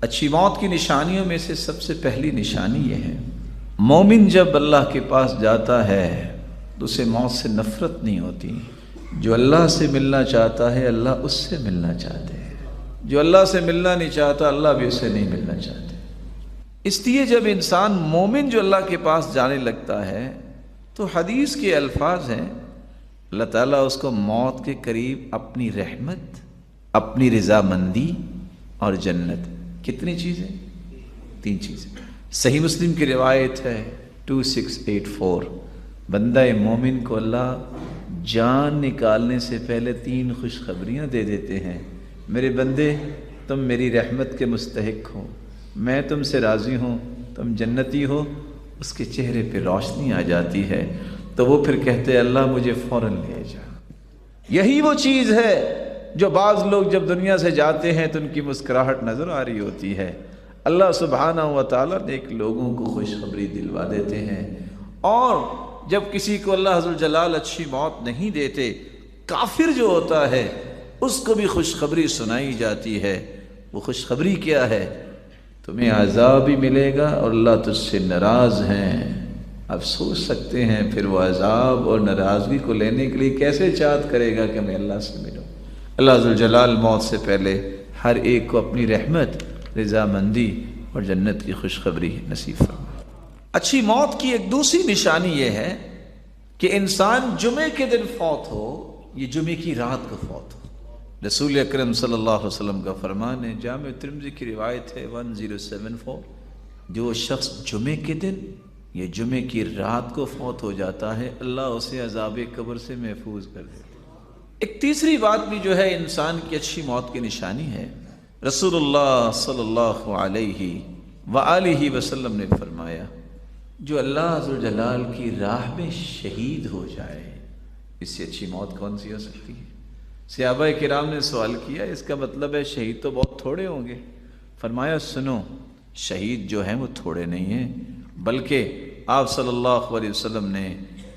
اچھی موت کی نشانیوں میں سے سب سے پہلی نشانی یہ ہے، مومن جب اللہ کے پاس جاتا ہے تو اسے موت سے نفرت نہیں ہوتی۔ جو اللہ سے ملنا چاہتا ہے اللہ اس سے ملنا چاہتے ہیں، جو اللہ سے ملنا نہیں چاہتا اللہ بھی اسے نہیں ملنا چاہتے۔ اس لیے جب انسان مومن جو اللہ کے پاس جانے لگتا ہے تو حدیث کے الفاظ ہیں، اللہ تعالیٰ اس کو موت کے قریب اپنی رحمت، اپنی رضامندی اور جنت، کتنی چیزیں؟ 3 چیزیں۔ صحیح مسلم کی روایت ہے 2684، بندہ مومن کو اللہ جان نکالنے سے پہلے 3 خوشخبریاں دے دیتے ہیں۔ میرے بندے، تم میری رحمت کے مستحق ہو، میں تم سے راضی ہوں، تم جنتی ہو۔ اس کے چہرے پہ روشنی آ جاتی ہے تو وہ پھر کہتے ہیں اللہ مجھے فوراً لے جا۔ یہی وہ چیز ہے جو بعض لوگ جب دنیا سے جاتے ہیں تو ان کی مسکراہٹ نظر آ رہی ہوتی ہے، اللہ سبحانہ و تعالیٰ نیک لوگوں کو خوشخبری دلوا دیتے ہیں۔ اور جب کسی کو اللہ عز وجل اچھی موت نہیں دیتے، کافر جو ہوتا ہے اس کو بھی خوشخبری سنائی جاتی ہے۔ وہ خوشخبری کیا ہے؟ تمہیں عذاب بھی ملے گا اور اللہ تجھ سے ناراض ہیں۔ اب سوچ سکتے ہیں پھر وہ عذاب اور ناراضگی کو لینے کے لیے کیسے چاہت کرے گا کہ میں اللہ سے ملوں۔ اللہ عز وجل موت سے پہلے ہر ایک کو اپنی رحمت، رضامندی اور جنت کی خوشخبری نصیب فرمائے۔ اچھی موت کی ایک دوسری نشانی یہ ہے کہ انسان جمعے کے دن فوت ہو، یہ جمعے کی رات کو فوت ہو۔ رسول اکرم صلی اللہ علیہ وسلم کا فرمان ہے، جامع ترمذی کی روایت ہے 1074، جو شخص جمعے کے دن یا جمعے کی رات کو فوت ہو جاتا ہے اللہ اسے عذاب قبر سے محفوظ کر دیتا ہے۔ ایک تیسری بات بھی جو ہے انسان کی اچھی موت کی نشانی ہے، رسول اللہ صلی اللہ علیہ وآلہ وسلم نے فرمایا، جو اللہ عز و جلال کی راہ میں شہید ہو جائے، اس سے اچھی موت کون سی ہو سکتی ہے؟ صحابہ کرام نے سوال کیا، اس کا مطلب ہے شہید تو بہت تھوڑے ہوں گے؟ فرمایا سنو، شہید جو ہیں وہ تھوڑے نہیں ہیں، بلکہ آپ صلی اللہ علیہ وسلم نے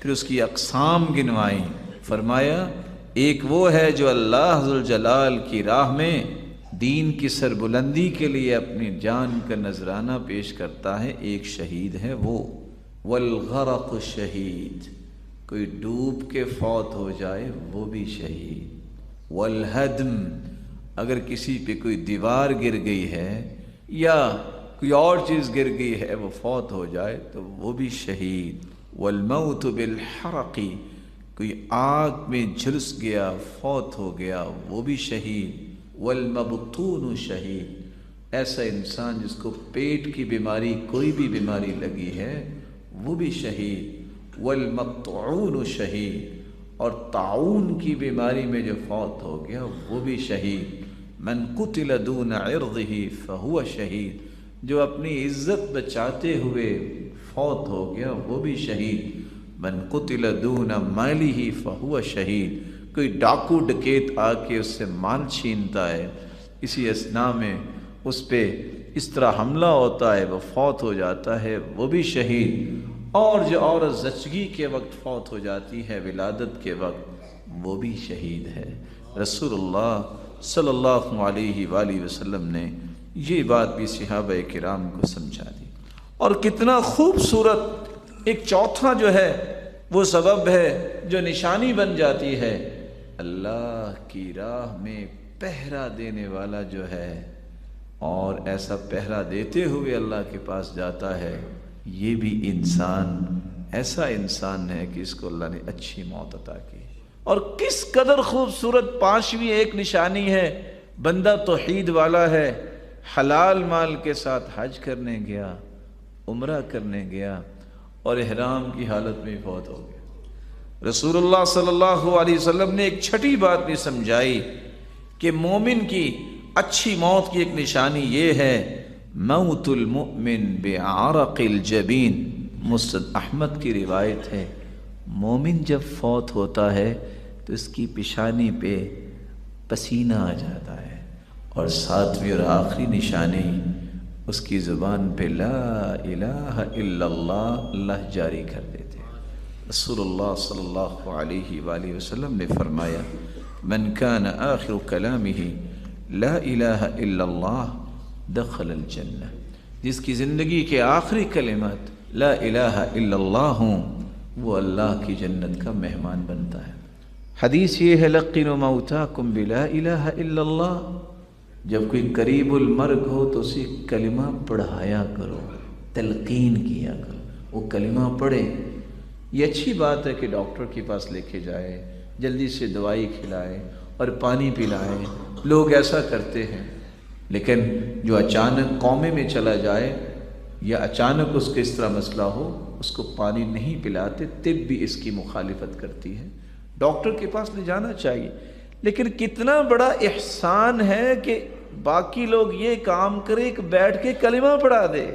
پھر اس کی اقسام گنوائی۔ فرمایا ایک وہ ہے جو اللہ ذوالجلال کی راہ میں دین کی سربلندی کے لیے اپنی جان کا نذرانہ پیش کرتا ہے، ایک شہید ہے وہ۔ والغرق شہید، کوئی ڈوب کے فوت ہو جائے وہ بھی شہید۔ والہدم، اگر کسی پہ کوئی دیوار گر گئی ہے یا کوئی اور چیز گر گئی ہے وہ فوت ہو جائے تو وہ بھی شہید۔ والموت بالحرق، کوئی آگ میں جھلس گیا فوت ہو گیا وہ بھی شہید۔ والمبطون شہید، ایسا انسان جس کو پیٹ کی بیماری کوئی بھی بیماری لگی ہے وہ بھی شہید۔ والمطعون شہید، اور طاعون کی بیماری میں جو فوت ہو گیا وہ بھی شہید۔ من قتل دون عرضہ فہو شہید، جو اپنی عزت بچاتے ہوئے فوت ہو گیا وہ بھی شہید۔ من قتل دون مالہ فہو شہید، کوئی ڈاکو ڈکیت آ کے اس سے مال چھینتا ہے، اسی اثناء میں اس پہ اس طرح حملہ ہوتا ہے وہ فوت ہو جاتا ہے وہ بھی شہید۔ اور جو عورت زچگی کے وقت فوت ہو جاتی ہے، ولادت کے وقت، وہ بھی شہید ہے۔ رسول اللہ صلی اللہ علیہ وآلہ وسلم نے یہ بات بھی صحابہ کرام کو سمجھا دی۔ اور کتنا خوبصورت ایک چوتھا جو ہے وہ سبب ہے جو نشانی بن جاتی ہے، اللہ کی راہ میں پہرا دینے والا جو ہے اور ایسا پہرا دیتے ہوئے اللہ کے پاس جاتا ہے، یہ بھی انسان ایسا انسان ہے کہ اس کو اللہ نے اچھی موت عطا کی۔ اور کس قدر خوبصورت 5ویں ایک نشانی ہے، بندہ توحید والا ہے، حلال مال کے ساتھ حج کرنے گیا، عمرہ کرنے گیا اور احرام کی حالت میں فوت ہو گیا۔ رسول اللہ صلی اللہ علیہ وسلم نے ایک چھٹی بات بھی سمجھائی کہ مومن کی اچھی موت کی ایک نشانی یہ ہے، موت المؤمن بعرق الجبین۔ مسند احمد کی روایت ہے، مومن جب فوت ہوتا ہے تو اس کی پیشانی پہ پسینہ آ جاتا ہے، اور 7ویں اور آخری نشانی اس کی زبان پہ لا الہ الا اللہ جاری کر دیتے ہیں۔ رسول اللہ صلی اللہ علیہ وآلہ وسلم نے فرمایا، من کان آخر کلامہ لا الہ الا اللہ دخل الجنہ، جس کی زندگی کے آخری کلمات لا الہ الا اللہ ہوں، وہ اللہ کی جنت کا مہمان بنتا ہے۔ حدیث یہ ہے لقنوا موتاکم بلا الہ الا اللہ، جب کوئی قریب المرگ ہو تو اسی کلمہ پڑھایا کرو، تلقین کیا کرو، وہ کلمہ پڑھے۔ یہ اچھی بات ہے کہ ڈاکٹر کے پاس لے کے جائے، جلدی سے دوائی کھلائے اور پانی پلائے، لوگ ایسا کرتے ہیں، لیکن جو اچانک قومے میں چلا جائے یا اچانک اس کے اس طرح مسئلہ ہو، اس کو پانی نہیں پلاتے، طب بھی اس کی مخالفت کرتی ہے، ڈاکٹر کے پاس لے جانا چاہیے۔ لیکن کتنا بڑا احسان ہے کہ باقی لوگ یہ کام کرے کہ بیٹھ کے کلمہ پڑھا دے،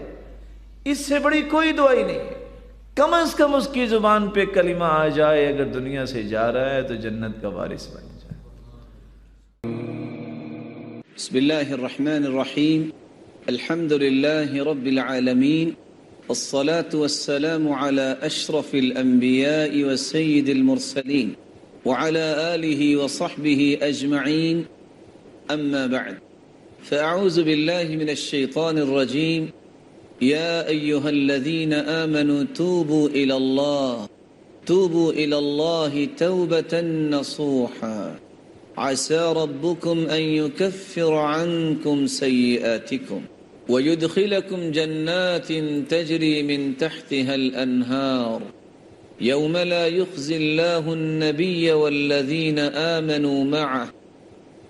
اس سے بڑی کوئی دعائی نہیں ہے۔ کم از کم اس کی زبان پہ کلمہ آ جائے، اگر دنیا سے جا رہا ہے تو جنت کا وارث بن جائے۔ بسم اللہ الرحمن الرحیم، الحمد للہ رب العالمین، والصلاة والسلام على اشرف الانبیاء وسید المرسلین وعلى آلہ وصحبہ اجمعین، اما بعد، فاعوذ باللہ من الشیطان الرجیم، یا ایہا الذین آمنوا توبوا إلى الله توبة نصوحا عسى ربكم أن يكفر عنكم سيئاتكم ويدخلكم جنات تجري من تحتها الأنهار يوم لا يخزي الله النبي والذين آمنوا معه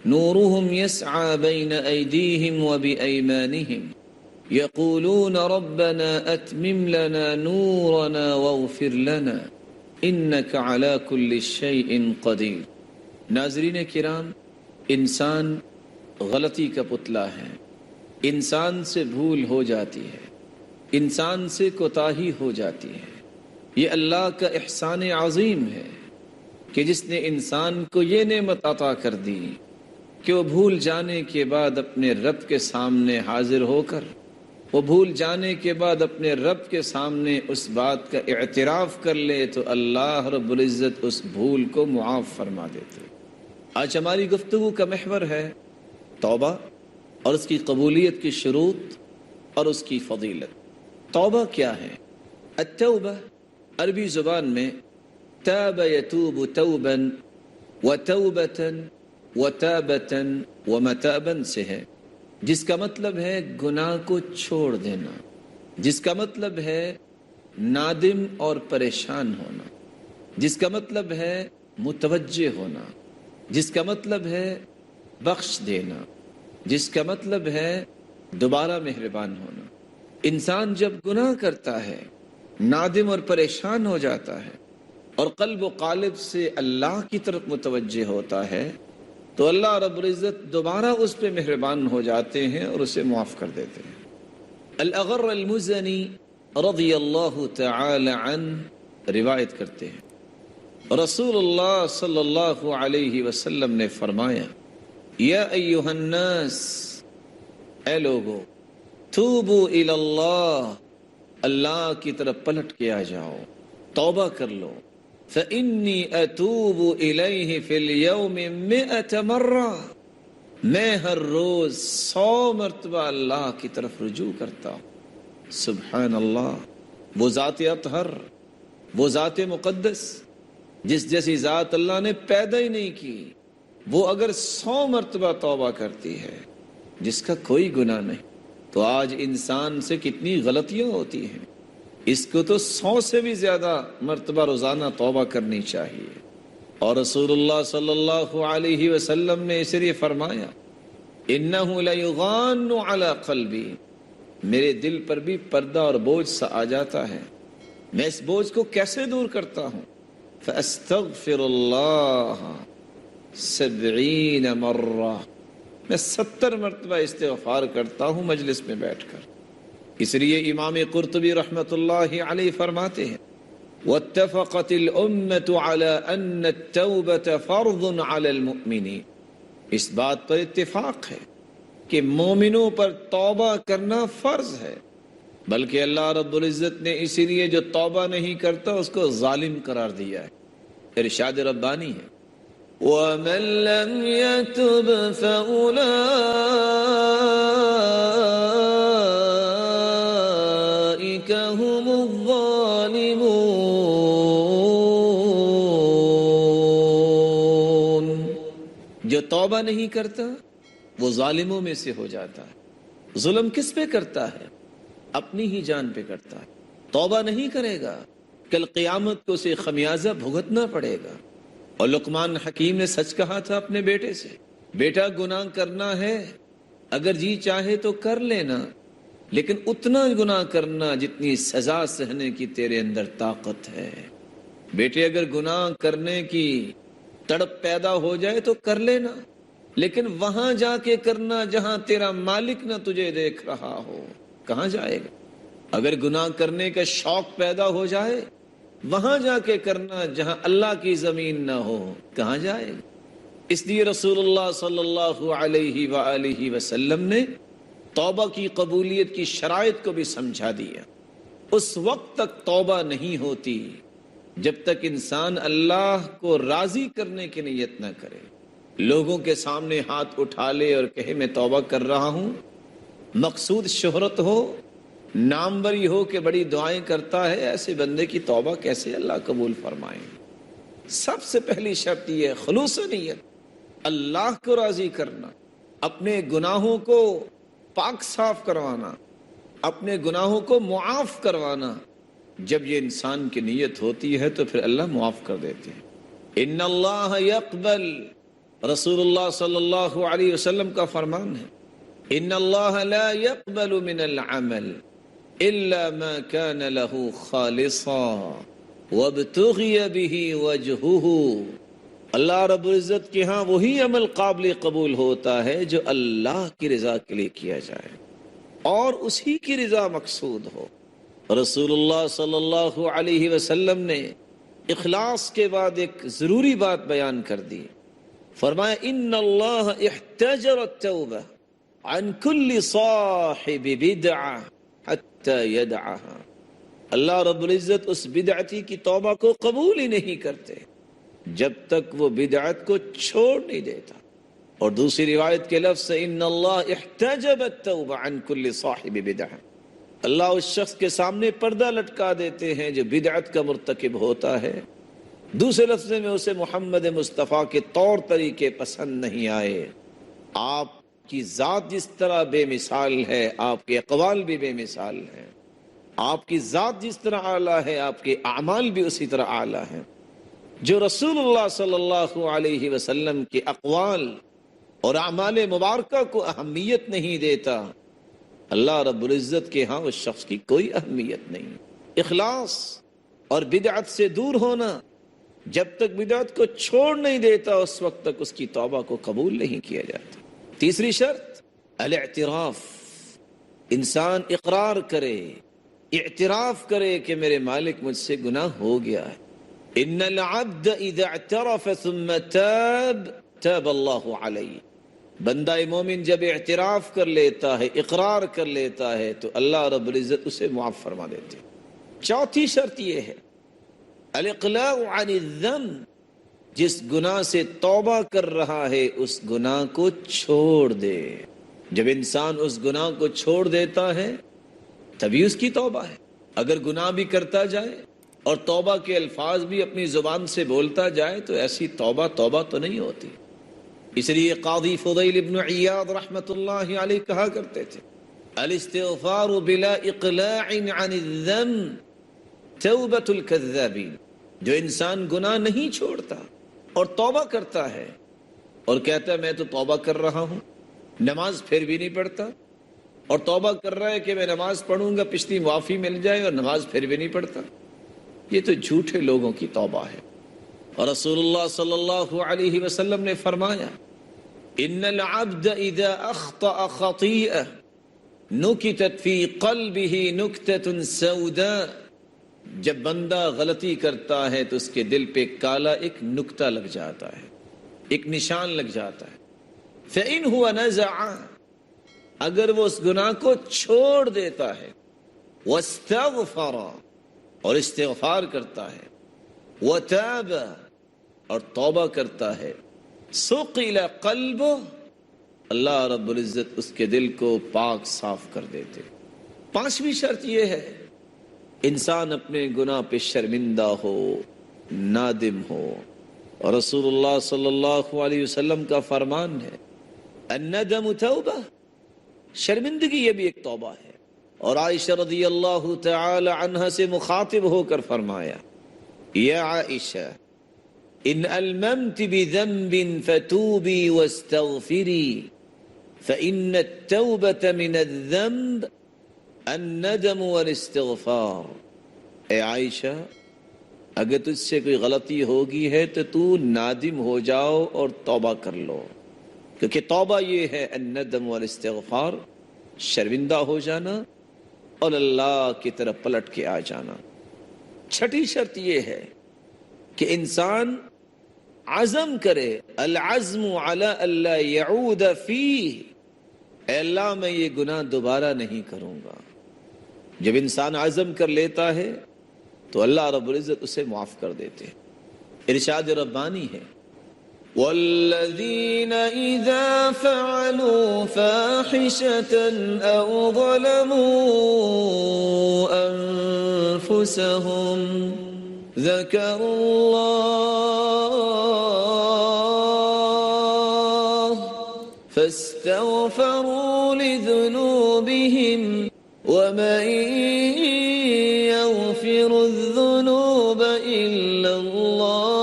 نورهم يسعى بين أيديهم وبأيمانهم يقولون ربنا أتمم لنا نورنا واغفر لنا إنك على كل شيء قدير۔ ناظرین کرام، انسان غلطی کا پتلا ہے، انسان سے بھول ہو جاتی ہے، انسان سے کوتاہی ہو جاتی ہے۔ یہ اللہ کا احسان عظیم ہے کہ جس نے انسان کو یہ نعمت عطا کر دی کہ وہ بھول جانے کے بعد اپنے رب کے سامنے حاضر ہو کر، وہ بھول جانے کے بعد اپنے رب کے سامنے اس بات کا اعتراف کر لے تو اللہ رب العزت اس بھول کو معاف فرما دیتے۔ آج ہماری گفتگو کا محور ہے توبہ اور اس کی قبولیت کی شروط اور اس کی فضیلت۔ توبہ کیا ہے؟ التوبہ عربی زبان میں تاب یتوب توبا وتوبتا وتابتا ومتابا سے ہے، جس کا مطلب ہے گناہ کو چھوڑ دینا، جس کا مطلب ہے نادم اور پریشان ہونا، جس کا مطلب ہے متوجہ ہونا، جس کا مطلب ہے بخش دینا، جس کا مطلب ہے دوبارہ مہربان ہونا۔ انسان جب گناہ کرتا ہے، نادم اور پریشان ہو جاتا ہے اور قلب و قالب سے اللہ کی طرف متوجہ ہوتا ہے تو اللہ رب العزت دوبارہ اس پہ مہربان ہو جاتے ہیں اور اسے معاف کر دیتے ہیں۔ الاغر المزنی رضی اللہ تعالی عنہ روایت کرتے ہیں، رسول اللہ صلی اللہ علیہ وسلم نے فرمایا، یا ایہا الناس، اے لوگو، توبوا الی اللہ، اللہ کی طرف پلٹ کے آ جاؤ، توبہ کر لو، فإنی اتوب الیہ فی اليوم 100 مرہ، میں ہر روز 100 مرتبہ اللہ کی طرف رجوع کرتا ہوں۔ سبحان اللہ، وہ ذات اطہر، وہ ذات مقدس جس جیسی ذات اللہ نے پیدا ہی نہیں کی، وہ اگر 100 مرتبہ توبہ کرتی ہے جس کا کوئی گناہ نہیں، تو آج انسان سے کتنی غلطیاں ہوتی ہیں، اس کو تو 100 سے بھی زیادہ مرتبہ روزانہ توبہ کرنی چاہیے۔ اور رسول اللہ صلی اللہ علیہ وسلم نے اس لیے فرمایا، انہ لیغان علی قلبی، میرے دل پر بھی پردہ اور بوجھ سا آ جاتا ہے، میں اس بوجھ کو کیسے دور کرتا ہوں؟ فاستغفر اللہ 70 مرہ، میں 70 مرتبہ استغفار کرتا ہوں مجلس میں بیٹھ کر۔ اس لیے امام قرطبی رحمۃ اللہ علیہ فرماتے ہیں، واتفقت الامت علی ان التوبة فرض علی المؤمنین، اس بات پر اتفاق ہے کہ مومنوں پر توبہ کرنا فرض ہے، بلکہ اللہ رب العزت نے اسی لیے جو توبہ نہیں کرتا اس کو ظالم قرار دیا ہے۔ ارشاد ربانی ہے، ومن لم يتب فأولئك هم الظالمون. جو توبہ نہیں کرتا وہ ظالموں میں سے ہو جاتا ہے. ظلم کس پہ کرتا ہے؟ اپنی ہی جان پہ کرتا ہے. توبہ نہیں کرے گا کل قیامت کو اسے خمیازہ بھگتنا پڑے گا. اور لقمان حکیم نے سچ کہا تھا اپنے بیٹے سے، بیٹا گناہ کرنا ہے اگر جی چاہے تو کر لینا، لیکن اتنا گناہ کرنا جتنی سزا سہنے کی تیرے اندر طاقت ہے. بیٹے اگر گناہ کرنے کی تڑپ پیدا ہو جائے تو کر لینا، لیکن وہاں جا کے کرنا جہاں تیرا مالک نہ تجھے دیکھ رہا ہو. کہاں جائے گا؟ اگر گناہ کرنے کا شوق پیدا ہو جائے وہاں جا کے کرنا جہاں اللہ کی زمین نہ ہو. کہاں جائے گا؟ اس لیے رسول اللہ صلی اللہ علیہ وآلہ وسلم نے توبہ کی قبولیت کی شرائط کو بھی سمجھا دیا. اس وقت تک توبہ نہیں ہوتی جب تک انسان اللہ کو راضی کرنے کی نیت نہ کرے. لوگوں کے سامنے ہاتھ اٹھا لے اور کہے میں توبہ کر رہا ہوں، مقصود شہرت ہو، ناموری ہو کہ بڑی دعائیں کرتا ہے، ایسے بندے کی توبہ کیسے اللہ قبول فرمائیں؟ سب سے پہلی شرط یہ ہے خلوص نیت، اللہ کو راضی کرنا، اپنے گناہوں کو پاک صاف کروانا، اپنے گناہوں کو معاف کروانا. جب یہ انسان کی نیت ہوتی ہے تو پھر اللہ معاف کر دیتے ہیں. ان اللہ یقبل، رسول اللہ صلی اللہ علیہ وسلم کا فرمان ہے، ان اللہ لا يقبل من العمل الا ما كان له خالصا وابتغي به وجهه. اللہ رب العزت کے ہاں وہی عمل قابل قبول ہوتا ہے جو اللہ کی رضا کے لیے کیا جائے اور اسی کی رضا مقصود ہو. رسول اللہ صلی اللہ علیہ وسلم نے اخلاص کے بعد ایک ضروری بات بیان کر دی. فرمایا ان اللہ احتجر التوبہ عن کل صاحب بدعہ حتی یدعہا. اللہ رب العزت اس بدعتی کی توبہ کو قبول ہی نہیں کرتے جب تک وہ بدعت کو چھوڑ نہیں دیتا. اور دوسری روایت کے لفظ ان اللہ احتجب التوبہ عن کل صاحب بدعہ، اللہ اس شخص کے سامنے پردہ لٹکا دیتے ہیں جو بدعت کا مرتکب ہوتا ہے. دوسرے لفظ میں اسے محمد مصطفیٰ کے طور طریقے پسند نہیں آئے. آپ کی ذات جس طرح بے مثال ہے آپ کے اقوال بھی بے مثال ہیں، آپ کی ذات جس طرح اعلیٰ ہے آپ کے اعمال بھی اسی طرح اعلیٰ ہیں. جو رسول اللہ صلی اللہ علیہ وسلم کے اقوال اور اعمال مبارکہ کو اہمیت نہیں دیتا، اللہ رب العزت کے ہاں اس شخص کی کوئی اہمیت نہیں. اخلاص اور بدعت سے دور ہونا، جب تک بدعت کو چھوڑ نہیں دیتا اس وقت تک اس کی توبہ کو قبول نہیں کیا جاتا. تیسری شرط الاعتراف، انسان اقرار کرے، اعتراف کرے کہ میرے مالک مجھ سے گناہ ہو گیا ہے. ان العبد اذا اعترف ثم تاب تاب اللہ علیہ. بندہ مومن جب اعتراف کر لیتا ہے، اقرار کر لیتا ہے تو اللہ رب العزت اسے معاف فرما دیتے. چوتھی شرط یہ ہے الاقلاع عن الذنب، جس گناہ سے توبہ کر رہا ہے اس گناہ کو چھوڑ دے. جب انسان اس گناہ کو چھوڑ دیتا ہے تبھی اس کی توبہ ہے. اگر گناہ بھی کرتا جائے اور توبہ کے الفاظ بھی اپنی زبان سے بولتا جائے تو ایسی توبہ تو نہیں ہوتی. اس لیے قاضی فضیل ابن عیاض رحمۃ اللہ علیہ کہا کرتے تھے الاستغفار بلا اقلاع عن الذنب توبۃ الکذابین. جو انسان گناہ نہیں چھوڑتا اور توبہ کرتا ہے اور کہتا ہے میں تو توبہ کر رہا ہوں، نماز پھر بھی نہیں پڑھتا، اور توبہ کر رہا ہے کہ میں نماز پڑھوں گا پچھلی معافی مل جائے اور نماز پھر بھی نہیں پڑھتا، یہ تو جھوٹے لوگوں کی توبہ ہے. اور رسول اللہ صلی اللہ علیہ وسلم نے فرمایا ان العبد اذا اخطأ خطیئہ نکتت فی قلبہ نکتۃ سوداء. جب بندہ غلطی کرتا ہے تو اس کے دل پہ کالا ایک نکتہ لگ جاتا ہے، ایک نشان لگ جاتا ہے. فإن هو نزع، اگر وہ اس گناہ کو چھوڑ دیتا ہے، واستغفر، اور استغفار کرتا ہے، وتاب، اور توبہ کرتا ہے، سقل قلبہ، اللہ رب العزت اس کے دل کو پاک صاف کر دیتے۔ پانچویں شرط یہ ہے انسان اپنے گناہ پہ شرمندہ ہو، نادم ہو۔ اور رسول اللہ صلی اللہ علیہ وسلم کا فرمان ہے الندم توبہ، شرمندگی یہ بھی ایک توبہ ہے۔ اور عائشہ رضی اللہ تعالی عنہا سے مخاطب ہو کر فرمایا یا عائشہ ان الممت بذنب فتوبی واستغفری فإن التوبة من الذنب الندم والاستغفار۔ اے عائشہ اگر تجھ سے کوئی غلطی ہوگی ہے تو تو نادم ہو جاؤ اور توبہ کر لو، کیونکہ توبہ یہ ہے الندم والاستغفار، شرمندہ ہو جانا اور اللہ کی طرف پلٹ کے آ جانا۔ چھٹی شرط یہ ہے کہ انسان عزم کرے، العزم علی اللہ یعود فیہ، اے اللہ میں یہ گناہ دوبارہ نہیں کروں گا۔ جب انسان عزم کر لیتا ہے تو اللہ رب العزت اسے معاف کر دیتے ہیں۔ ارشاد ربانی ہے والذین اذا فعلوا فاحشة او ظلموا انفسهم ذکروا اللہ فاستغفروا لذنوبهم ومن يغفر الذنوب إلا الله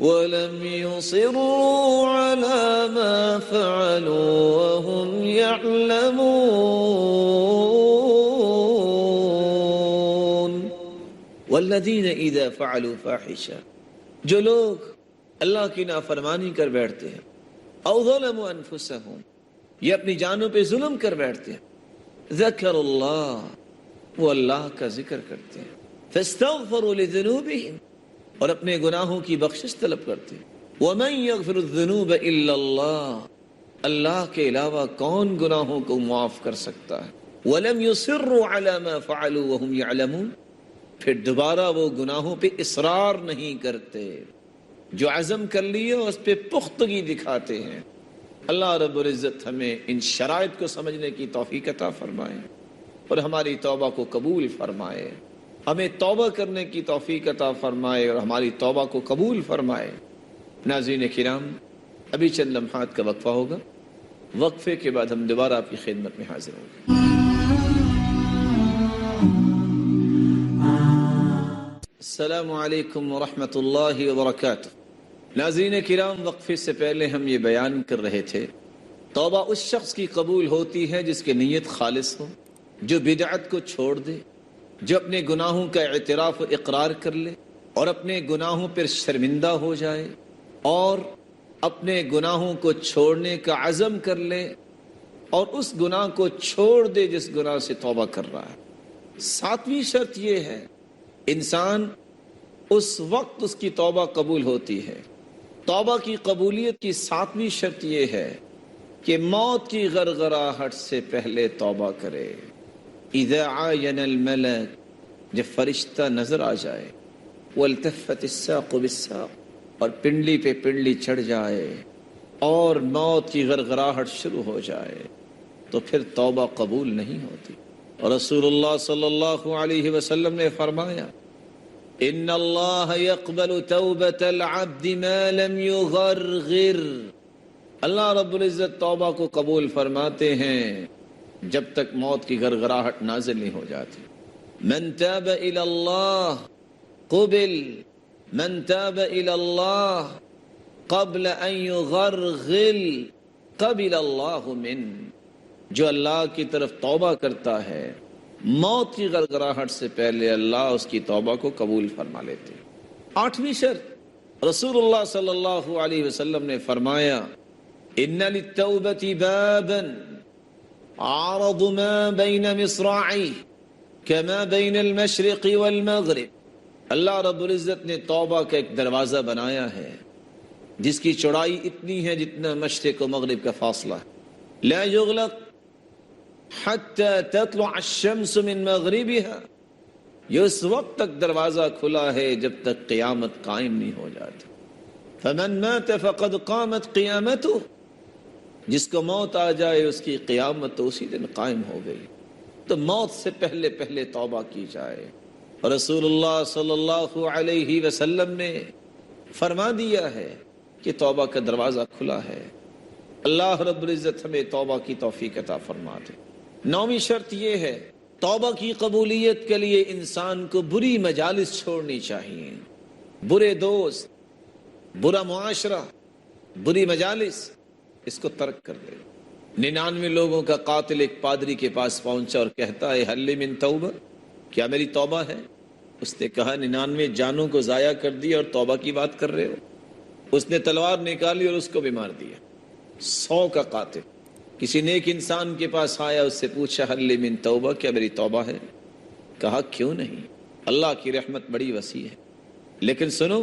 ولم يصروا على ما فعلوا وهم يعلمون۔ والذین اذا فعلوا فاحشة، جو لوگ اللہ کی نافرمانی کر بیٹھتے ہیں، او ظلموا انفسهم، یہ اپنی جانوں پہ ظلم کر بیٹھتے ہیں، ذکر اللہ، وہ اللہ کا ذکر کرتے ہیں، فاستغفروا لذنوبهم، اور اپنے گناہوں کی بخشش طلب کرتے ہیں، ومن یغفر الذنوب الا اللہ، اللہ کے علاوہ کون گناہوں کو معاف کر سکتا ہے، ولم یصروا علی ما فعلوا وهم یعلمون، پھر دوبارہ وہ گناہوں پہ اصرار نہیں کرتے، جو عزم کر لیے اس پہ پختگی دکھاتے ہیں۔ اللہ رب العزت ہمیں ان شرائط کو سمجھنے کی توفیق عطا فرمائے اور ہماری توبہ کو قبول فرمائے، ہمیں توبہ کرنے کی توفیق عطا فرمائے اور ہماری توبہ کو قبول فرمائے۔ ناظرین کرام، ابھی چند لمحات کا وقفہ ہوگا، وقفے کے بعد ہم دوبارہ آپ کی خدمت میں حاضر ہوں گے۔ السلام علیکم ورحمۃ اللہ وبرکاتہ۔ ناظرین کرام، وقفے سے پہلے ہم یہ بیان کر رہے تھے توبہ اس شخص کی قبول ہوتی ہے جس کی نیت خالص ہو، جو بدعت کو چھوڑ دے، جو اپنے گناہوں کا اعتراف و اقرار کر لے اور اپنے گناہوں پر شرمندہ ہو جائے اور اپنے گناہوں کو چھوڑنے کا عزم کر لے اور اس گناہ کو چھوڑ دے جس گناہ سے توبہ کر رہا ہے۔ ساتویں شرط یہ ہے انسان اس وقت اس کی توبہ قبول ہوتی ہے۔ توبہ کی قبولیت کی ساتویں شرط یہ ہے کہ موت کی غرغراہٹ سے پہلے توبہ کرے۔ اذا عاین الملک، جب فرشتہ نظر آ جائے، والتفت الساق بالساق، اور پنڈلی پہ پنڈلی چڑھ جائے اور موت کی غرغراہٹ شروع ہو جائے تو پھر توبہ قبول نہیں ہوتی۔ اور رسول اللہ صلی اللہ علیہ وسلم نے فرمایا ان اللہ یقبل توبۃ العبد ما لم یغرغر، اللہ رب العزت توبہ کو قبول فرماتے ہیں جب تک موت کی غرغراہٹ نازل نہیں ہو جاتی۔ من تاب الی اللہ قبل، من تاب الی اللہ قبل ان یغرغل قبل اللہ من، جو اللہ کی طرف توبہ کرتا ہے موت کی غرغراہٹ سے پہلے اللہ اس کی توبہ کو قبول فرما لیتے ہیں۔ آٹھویں شرط، رسول اللہ صلی اللہ علیہ وسلم نے فرمایا ان للتوبۃ بابا عرض ما بین مصراعی کما بین المشرق والمغرب، اللہ رب العزت نے توبہ کا ایک دروازہ بنایا ہے جس کی چوڑائی اتنی ہے جتنا مشرق و مغرب کا فاصلہ ہے، لا یغلق حتی تطلع الشمس من مغربها، یہ اس وقت تک دروازہ کھلا ہے جب تک قیامت قائم نہیں ہو جاتی. فمن مات فقد قامت قیامته، جس کو موت آ جائے اس کی قیامت تو اسی دن قائم ہو گئی. تو موت سے پہلے پہلے توبہ کی جائے. اور رسول اللہ صلی اللہ علیہ وسلم نے فرما دیا ہے کہ توبہ کا دروازہ کھلا ہے. اللہ رب العزت ہمیں توبہ کی توفیق عطا فرما دے. 9ویں شرط یہ ہے، توبہ کی قبولیت کے لیے انسان کو بری مجالس چھوڑنی چاہیے. برے دوست، برا معاشرہ، بری مجالس، اس کو ترک کر دے. 99 لوگوں کا قاتل ایک پادری کے پاس پہنچا اور کہتا ہے حل من توبہ، کیا میری توبہ ہے؟ اس نے کہا 99 جانوں کو ضائع کر دیا اور توبہ کی بات کر رہے ہو. اس نے تلوار نکالی اور اس کو بھی مار دیا. 100 کا قاتل کسی نیک انسان کے پاس آیا، اس سے پوچھا حل من توبہ، کیا میری توبہ ہے؟ کہا کیوں نہیں، اللہ کی رحمت بڑی وسیع ہے. لیکن سنو،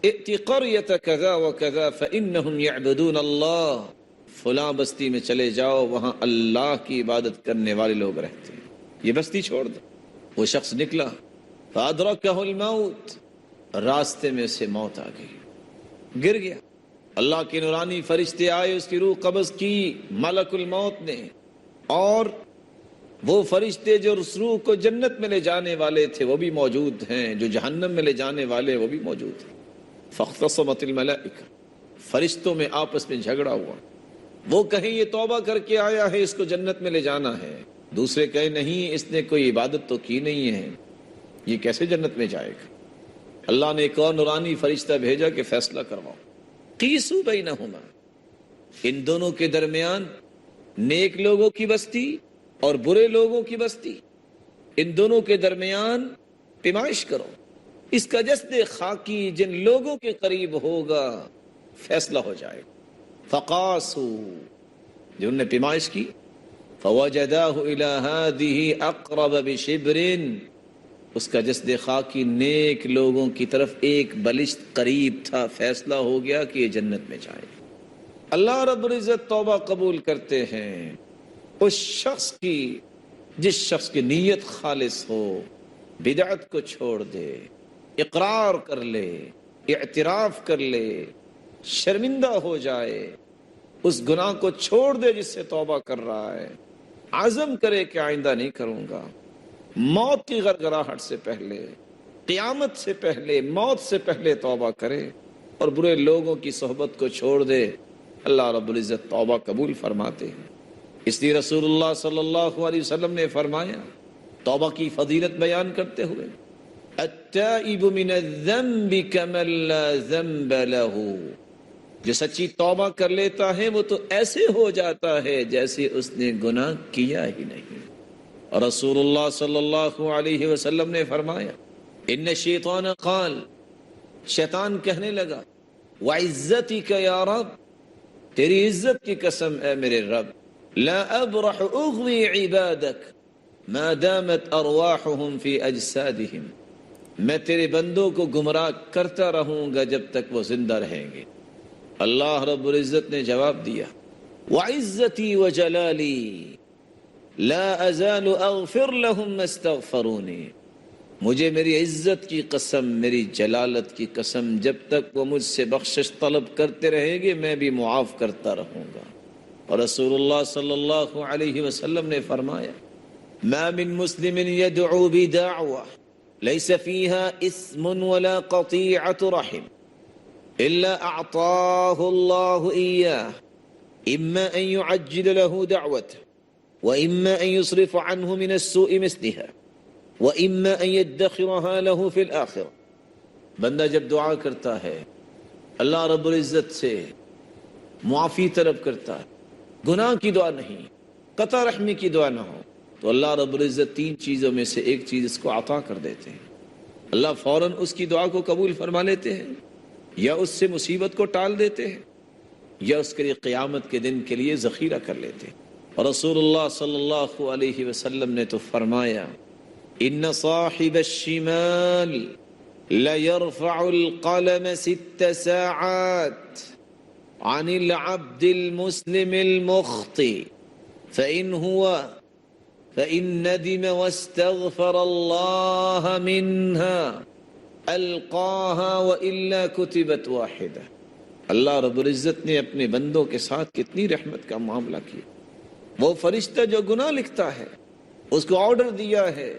ائتی قریۃ کذا وکذا فانہم یعبدون اللہ، فلاں بستی میں چلے جاؤ، وہاں اللہ کی عبادت کرنے والے لوگ رہتے ہیں، یہ بستی چھوڑ دو. وہ شخص نکلا، فادرکہ الموت، راستے میں اسے موت آ گئی، گر گیا. اللہ کے نورانی فرشتے آئے، اس کی روح قبض کی ملک الموت نے، اور وہ فرشتے جو اس روح کو جنت میں لے جانے والے تھے وہ بھی موجود ہیں، جو جہنم میں لے جانے والے وہ بھی موجود ہیں. فاختصمت الملائکہ، فرشتوں میں آپس میں جھگڑا ہوا. وہ کہیں یہ توبہ کر کے آیا ہے، اس کو جنت میں لے جانا ہے. دوسرے کہیں نہیں، اس نے کوئی عبادت تو کی نہیں ہے، یہ کیسے جنت میں جائے گا. اللہ نے ایک اور نورانی فرشتہ بھیجا کہ فیصلہ کرواؤ. قیسوا بینہما، ان دونوں کے درمیان نیک لوگوں کی بستی اور برے لوگوں کی بستی، ان دونوں کے درمیان پیمائش کرو. اس کا جسد خاکی جن لوگوں کے قریب ہوگا فیصلہ ہو جائے. فقاسوا، جو انہوں نے پیمائش کی، فوجداہ الی ہذہ اقرب بشبر، اس کا جسد خاکی نیک لوگوں کی طرف ایک بلشت قریب تھا. فیصلہ ہو گیا کہ یہ جنت میں جائے. اللہ رب العزت توبہ قبول کرتے ہیں اس شخص کی جس شخص کی نیت خالص ہو، بدعت کو چھوڑ دے، اقرار کر لے، اعتراف کر لے، شرمندہ ہو جائے، اس گناہ کو چھوڑ دے جس سے توبہ کر رہا ہے، عزم کرے کہ آئندہ نہیں کروں گا. موت کی غرغراہٹ سے پہلے، قیامت سے پہلے، موت سے پہلے توبہ کرے اور برے لوگوں کی صحبت کو چھوڑ دے. اللہ رب العزت توبہ قبول فرماتے ہیں. اس لیے رسول اللہ صلی اللہ علیہ وسلم نے فرمایا توبہ کی فضیلت بیان کرتے ہوئے، التائب من الذنب کمن لا ذنب له، جو سچی توبہ کر لیتا ہے وہ تو ایسے ہو جاتا ہے جیسے اس نے گناہ کیا ہی نہیں. اور رسول اللہ صلی اللہ علیہ وسلم نے فرمایا ان الشیطان قال، شیطان کہنے لگا، وعزتک یا رب، تیری عزت کی قسم اے میرے رب، لا ابرح اغوی عبادک ما دامت ارواحهم فی اجسادهم، میں تیرے بندوں کو گمراہ کرتا رہوں گا جب تک وہ زندہ رہیں گے. اللہ رب العزت نے جواب دیا، وعزتی وجلالی لا ازال اغفر لهم ما استغفرونی، مجھے میری عزت کی قسم، میری جلالت کی قسم، جب تک وہ مجھ سے بخشش طلب کرتے رہیں گے میں بھی معاف کرتا رہوں گا. اور رسول اللہ صلی اللہ علیہ وسلم نے فرمایا ما من مسلم يدعو بدعوة ليس فيها اسم ولا قطيعة رحم إلا أعطاه الله إياه، إما أن يعجل له دعوته وإما أن يصرف عنه من السوء مثلها وإما أن يدخرها له في الآخرة. بندہ جب دعا کرتا ہے اللہ رب العزت سے معافی طلب کرتا ہے، گناہ کی دعا نہیں، قطع رحمی کی دعا نہ ہو، تو اللہ رب العزت 3 چیزوں میں سے ایک چیز اس کو عطا کر دیتے ہیں. اللہ فوراً اس کی دعا کو قبول فرما لیتے ہیں، یا اس سے مصیبت کو ٹال دیتے ہیں، یا اس کے لیے قیامت کے دن کے لیے ذخیرہ کر لیتے ہیں. اور رسول اللہ صلی اللہ علیہ وسلم نے تو فرمایا ان صاحب الشمال ليرفع القلم 6 ساعات عن العبد المسلم المخطئ فإن هو فإن ندم واستغفر الله منها ألقاها وإلا كتبت واحدة. اللہ رب العزت نے اپنے بندوں کے ساتھ کتنی رحمت کا معاملہ کیا. وہ فرشتہ جو گناہ لکھتا ہے اس کو آرڈر دیا ہے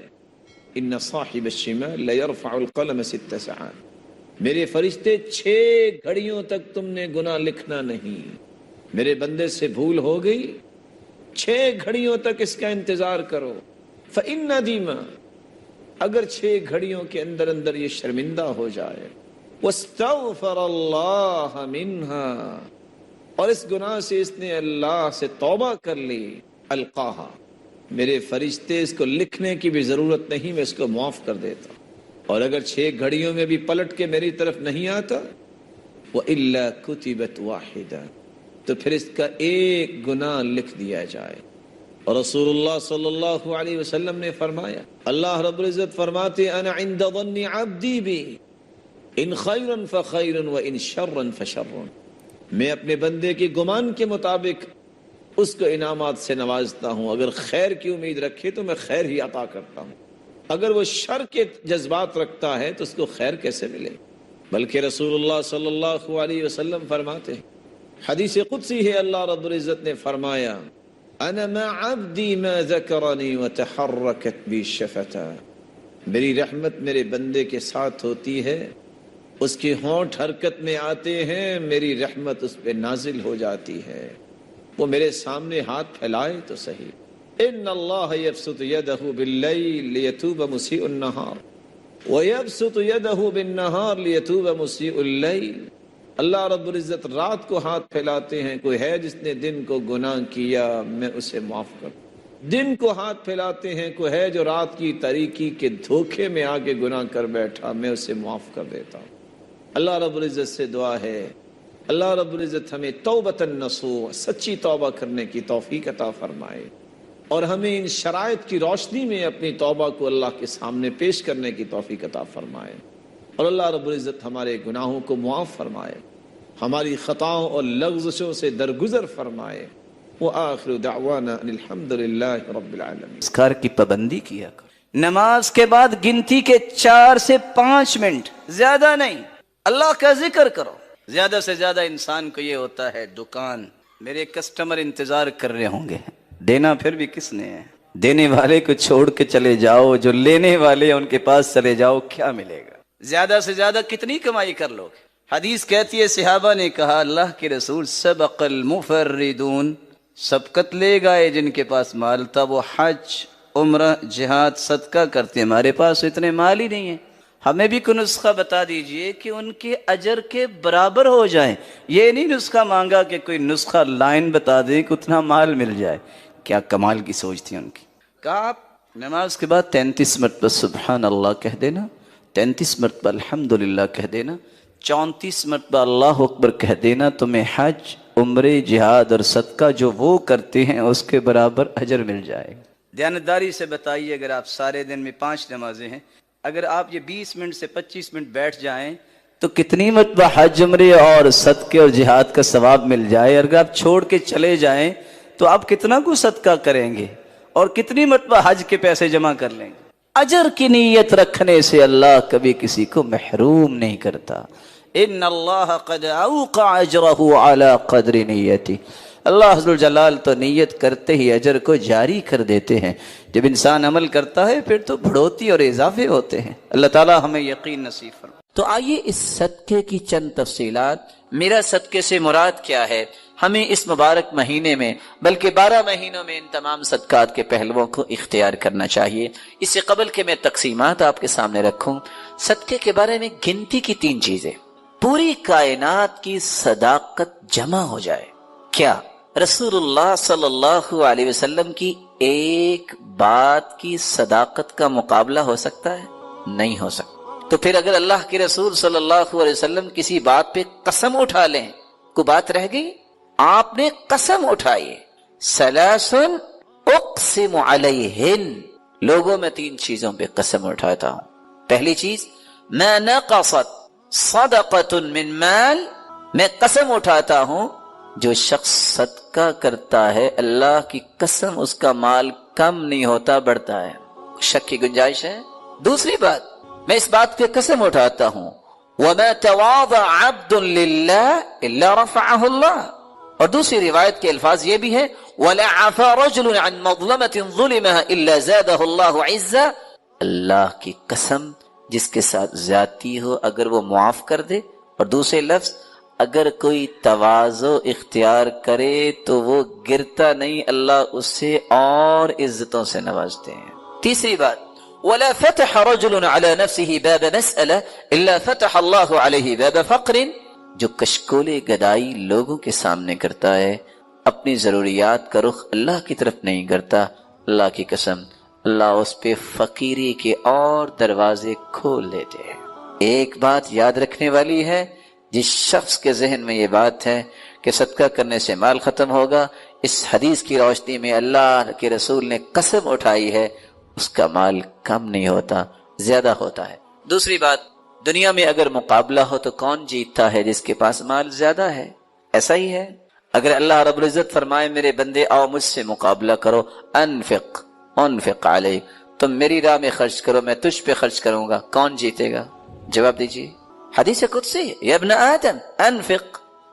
ان صاحب الشمال لیرفع القلم 6 ساعات. میرے فرشتے 6 گھڑیوں تک تم نے گناہ لکھنا نہیں. میرے بندے سے بھول ہو گئی 6 گھڑیوں تک اس کا انتظار کرو. فإن ندم، اگر 6 گھڑیوں کے اندر اندر یہ شرمندہ ہو جائے، واستغفر اللہ منہا، اور اس گناہ سے اس نے اللہ سے توبہ کر لی، القاہا، میرے فرشتے اس کو لکھنے کی بھی ضرورت نہیں، میں اس کو معاف کر دیتا. اور اگر 6 گھڑیوں میں بھی پلٹ کے میری طرف نہیں آتا، وَإِلَّا كُتِبَتْ وَاحِدًا، تو پھر اس کا ایک گناہ لکھ دیا جائے. اور رسول اللہ صلی اللہ علیہ وسلم نے فرمایا، اللہ رب العزت فرماتے انا عند ظن عبدی بی ان خیرا فخیر وان شرا فشر. میں اپنے بندے کے گمان کے مطابق اس کو انعامات سے نوازتا ہوں. اگر خیر کی امید رکھے تو میں خیر ہی عطا کرتا ہوں، اگر وہ شر کے جذبات رکھتا ہے تو اس کو خیر کیسے ملے. بلکہ رسول اللہ صلی اللہ علیہ وسلم فرماتے ہیں، حدیث قدسی ہے، اللہ رب العزت نے فرمایا انا مع عبدی ما ذکرنی وتحرکت بی شفتا. میری رحمت میرے بندے کے ساتھ ہوتی ہے، اس کے ہونٹ حرکت میں آتے ہیں، میری رحمت اس پہ نازل ہو جاتی ہے. وہ میرے سامنے ہاتھ پھیلائے تو صحیح. ان اللہ یبسط یدہ باللیل لیتوب مسیء النہار ویبسط یدہ بالنہار لیتوب مسیء اللیل. اللہ رب العزت رات کو ہاتھ پھیلاتے ہیں، کوئی ہے جس نے دن کو گناہ کیا میں اسے معاف کر. دن کو ہاتھ پھیلاتے ہیں، کوئی ہے جو رات کی تاریکی کے دھوکے میں آ کے گناہ کر بیٹھا میں اسے معاف کر دیتا ہوں. اللہ رب العزت سے دعا ہے اللہ رب العزت ہمیں توبۃ نصوح، سچی توبہ کرنے کی توفیق عطا فرمائے، اور ہمیں ان شرائط کی روشنی میں اپنی توبہ کو اللہ کے سامنے پیش کرنے کی توفیق عطا فرمائے. اور اللہ رب العزت ہمارے گناہوں کو معاف فرمائے، ہماری خطاؤں اور لغزشوں سے درگزر فرمائے. وآخر دعوانا ان الحمدللہ رب العالمین. اس کار کی پابندی کیا کرو. نماز کے بعد گنتی کے 4 سے 5 منٹ، زیادہ نہیں، اللہ کا ذکر کرو. زیادہ سے زیادہ انسان کو یہ ہوتا ہے دکان، میرے کسٹمر انتظار کر رہے ہوں گے، دینا پھر بھی کس نے ہے. دینے والے کو چھوڑ کے چلے جاؤ، جو لینے والے ان کے پاس چلے جاؤ، کیا ملے گا؟ زیادہ سے زیادہ کتنی کمائی کر لو گے؟ حدیث کہتی ہے صحابہ نے کہا اللہ کے رسول سبق المفردون، سبقت لے گئے جن کے پاس مال تھا، وہ حج، عمرہ، جہاد، صدقہ کرتے. ہمارے پاس اتنے مال ہی نہیں ہیں. ہمیں بھی کوئی نسخہ بتا دیجئے کہ ان کے اجر کے برابر ہو جائیں. یہ نہیں نسخہ مانگا کہ کوئی نسخہ لائن بتا دیں کہ اتنا مال مل جائے. کیا کمال کی سوچ تھی ان کی. کہا آپ نماز کے بعد 33 مرتبہ سبحان اللہ کہہ دینا، 33 مرتبہ الحمدللہ کہہ دینا، 34 مرتبہ اللہ اکبر کہہ دینا، تمہیں حج، عمرے، جہاد اور صدقہ جو وہ کرتے ہیں اس کے برابر اجر مل جائے. دیانتداری سے بتائیے، اگر آپ سارے دن میں 5 نمازیں ہیں، اگر آپ یہ 20 منٹ سے 25 منٹ بیٹھ جائیں تو کتنی مرتبہ حج، عمرے اور صدقے اور جہاد کا ثواب مل جائے. اگر آپ چھوڑ کے چلے جائیں تو آپ کتنا کو صدقہ کریں گے اور کتنی مرتبہ حج کے پیسے جمع کر لیں گے. اجر کی نیت رکھنے سے اللہ کبھی کسی کو محروم نہیں کرتا. ان اللہ قد اوقع اجرہ علی قدر نیتی. اللہ عز وجل تو نیت کرتے ہی اجر کو جاری کر دیتے ہیں. جب انسان عمل کرتا ہے پھر تو بڑھوتی اور اضافے ہوتے ہیں. اللہ تعالی ہمیں یقین نصیب فرمائے. تو آئیے اس صدقے کی چند تفصیلات. میرا صدقے سے مراد کیا ہے؟ ہمیں اس مبارک مہینے میں بلکہ 12 مہینوں میں ان تمام صدقات کے پہلوؤں کو اختیار کرنا چاہیے. اس سے قبل کہ میں تقسیمات آپ کے سامنے رکھوں، صدقے کے بارے میں گنتی کی 3 چیزیں. پوری کائنات کی صداقت جمع ہو جائے. کیا رسول اللہ صلی اللہ علیہ وسلم کی ایک بات کی صداقت کا مقابلہ ہو سکتا ہے؟ نہیں ہو سکتا. تو پھر اگر اللہ کے رسول صلی اللہ علیہ وسلم کسی بات پہ قسم اٹھا لیں، کوئی بات رہ گئی؟ آپ نے قسم اٹھائی، سلاسن اقسم علیہن. لوگوں میں 3 چیزوں پہ قسم اٹھاتا ہوں. پہلی چیز، ما نقصت صدقۃ من مال. میں قسم اٹھاتا ہوں جو شخص صدقہ کرتا ہے اللہ کی قسم اس کا مال کم نہیں ہوتا بڑھتا ہے، شک کی گنجائش ہے؟ دوسری بات، میں اس بات پہ قسم اٹھاتا ہوں وَمَا تَوَاضَعَ عَبْدٌ لِلَّهِ إِلَّا رَفَعَهُ اللَّهُ، اور دوسری روایت کے الفاظ یہ بھی ہے وَلَا عَفَا رَجُلٌ عَنْ مَظْلَمَةٍ ظُلِمَهَا إِلَّا زَادَهُ اللَّهُ عِزًّا، اللہ کی قسم جس کے ساتھ زیادتی ہو اگر وہ معاف کر دے، اور دوسرے لفظ اگر کوئی تواضع اختیار کرے تو وہ گرتا نہیں، اللہ اسے اور عزتوں سے نوازتے ہیں۔ تیسری بات وَلَا فَتَحَ رَجُلٌ عَلَى نَفْسِهِ بَابَ مَسْأَلَةٍ إِلَّا فَتَحَ اللَّهُ عَلَيْهِ بَابَ فَقْرٍ، جو کشکول گدائی لوگوں کے سامنے کرتا ہے اپنی ضروریات کا رخ اللہ کی طرف نہیں کرتا، اللہ کی قسم اللہ اس پہ فقیری کے اور دروازے کھول دیتے ہیں۔ ایک بات یاد رکھنے والی ہے، جس شخص کے ذہن میں یہ بات ہے کہ صدقہ کرنے سے مال ختم ہوگا، اس حدیث کی روشنی میں اللہ کے رسول نے قسم اٹھائی ہے اس کا مال کم نہیں ہوتا، زیادہ ہوتا ہے۔ دوسری بات، دنیا میں اگر مقابلہ ہو تو کون جیتتا ہے؟ جس کے پاس مال زیادہ ہے، ایسا ہی ہے۔ اگر اللہ رب العزت فرمائے میرے بندے آؤ مجھ سے مقابلہ کرو، انفق علیک، تم میری راہ میں خرچ کرو میں تجھ پہ خرچ کروں گا، کون جیتے گا؟ جواب دیجیے، حدیث قدسی یا ابن آدم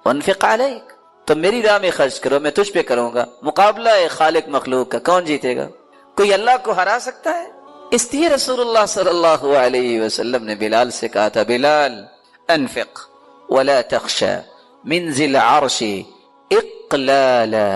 انفق علیک، تم میری راہ میں خرچ کرو میں تجھ پہ کروں گا، مقابلہ ہے خالق مخلوق کا، کون جیتے گا؟ کوئی اللہ کو ہرا سکتا ہے؟ اس لیے رسول اللہ صلی اللہ علیہ وسلم نے بلال سے کہا تھا بلال انفق ولا تخشى من ذی العرش اقلالا،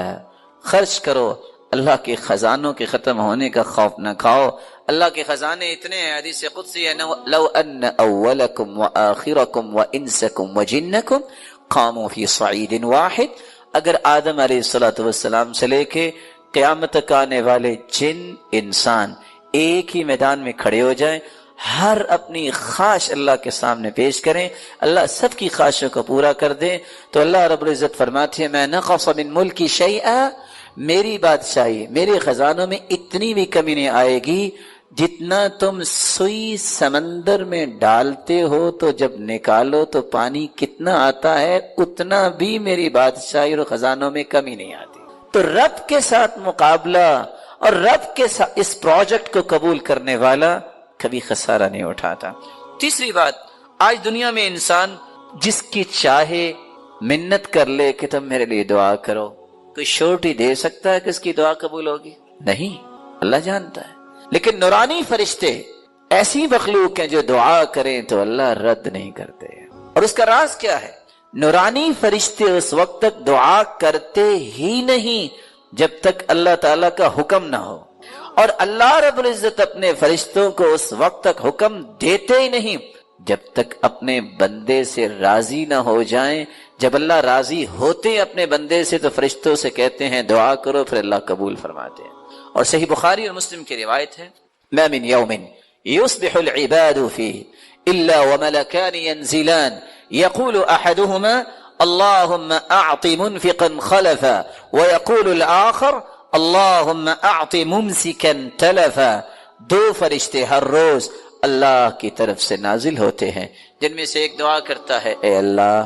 خرچ کرو اللہ کے خزانوں کے ختم ہونے کا خوف نہ کھاؤ، اللہ کے خزانے اتنے ہیں، حدیث قدسی ہے لو ان اولکم وآخرکم وانسکم وجنکم قاموا فی صعید واحد، اگر آدم علیہ السلام سے لے کے قیامت تک آنے والے جن انسان ایک ہی میدان میں کھڑے ہو جائیں، ہر اپنی خواہش اللہ کے سامنے پیش کریں، اللہ سب کی خواہشوں کو پورا کر دیں، تو اللہ رب العزت فرماتے ہیں میں نقص من ملکی شیئا، میری بادشاہی میرے خزانوں میں اتنی بھی کمی نہیں آئے گی، جتنا تم سوئی سمندر میں ڈالتے ہو تو جب نکالو تو پانی کتنا آتا ہے اتنا بھی میری بادشاہی اور خزانوں میں کمی نہیں آتی۔ تو رب کے ساتھ مقابلہ اور رب کے ساتھ اس پروجیکٹ کو قبول کرنے والا کبھی خسارہ نہیں اٹھاتا۔ تیسری بات، آج دنیا میں انسان جس کی چاہے منت کر لے کہ تم میرے لیے دعا کرو، کوئی شورٹی دے سکتا ہے کہ اس کی دعا قبول ہوگی؟ نہیں، اللہ جانتا ہے۔ لیکن نورانی فرشتے ایسی مخلوق ہیں جو دعا کریں تو اللہ رد نہیں کرتے، اور اس کا راز کیا ہے؟ نورانی فرشتے اس وقت تک دعا کرتے ہی نہیں جب تک اللہ تعالیٰ کا حکم نہ ہو، اور اللہ رب العزت اپنے فرشتوں کو اس وقت تک حکم دیتے ہی نہیں جب تک اپنے بندے سے راضی نہ ہو جائیں۔ جب اللہ راضی ہوتے ہیں اپنے بندے سے تو فرشتوں سے کہتے ہیں دعا کرو، پھر اللہ قبول فرماتے ہیں۔ اور صحیح بخاری اور مسلم کی روایت ہے ما من یوم یصبح العباد فیہ الا وملکان ینزلان یقول احدهما اللهم اعط منفقا خلفا ويقول الاخر اللهم اعط ممسكا تلفا، دو فرشتے ہر روز اللہ کی طرف سے نازل ہوتے ہیں جن میں سے ایک دعا کرتا ہے اے اللہ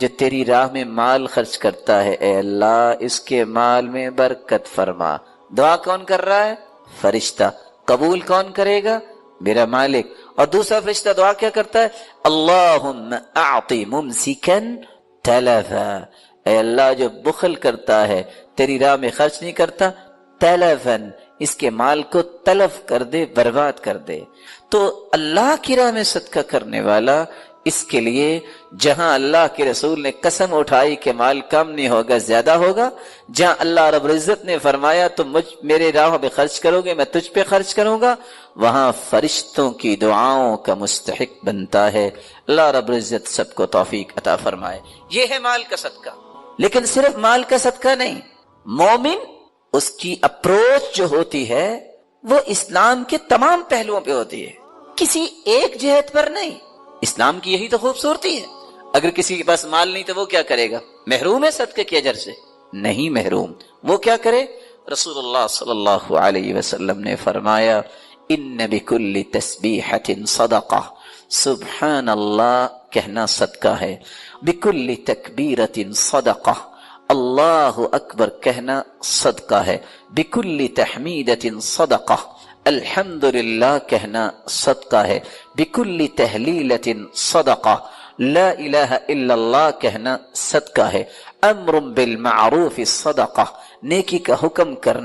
جو تیری راہ میں مال خرچ کرتا ہے اے اللہ اس کے مال میں برکت فرما۔ دعا کون کر رہا ہے؟ فرشتہ۔ قبول کون کرے گا؟ میرا مالک۔ اور دوسرا فرشتہ دعا کیا کرتا ہے؟ اللہم اعطی ممسکا تلفا، اے اللہ جو بخل کرتا ہے تیری راہ میں خرچ نہیں کرتا، تلفن اس کے مال کو تلف کر دے، برباد کر دے۔ تو اللہ کی راہ میں صدقہ کرنے والا اس کے لیے جہاں اللہ کے رسول نے قسم اٹھائی کہ مال کم نہیں ہوگا زیادہ ہوگا، جہاں اللہ رب العزت نے فرمایا تم میرے راہ میں خرچ کرو گے میں تجھ پہ خرچ کروں گا، وہاں فرشتوں کی دعاؤں کا مستحق بنتا ہے۔ اللہ رب العزت سب کو توفیق عطا فرمائے۔ یہ ہے مال کا صدقہ۔ لیکن صرف مال کا صدقہ نہیں، مومن اس کی اپروچ جو ہوتی ہے وہ اسلام کے تمام پہلوؤں پہ ہوتی ہے، کسی ایک جہت پر نہیں۔ اسلام کی یہی تو خوبصورتی ہے۔ اگر کسی کے پاس مال نہیں تو وہ کیا کرے گا؟ محروم ہے صدقے کے اجر سے؟ نہیں محروم۔ وہ کیا کرے؟ رسول اللہ صلی اللہ علیہ وسلم نے فرمایا ان بکل تسبیحۃ صدقہ، سبحان اللہ کہنا صدقہ ہے، بکل تکبیرۃ صدقہ، اللہ اکبر کہنا صدقہ ہے، بکل تحمیدۃ صدقہ، الحمدللہ کہنا صدقہ ہے، بکل تہلیلۃ صدقہ، لا الہ الا اللہ کہنا صدقہ ہے، امر بالمعروف صدقہ، نیکی کا حکم کرنا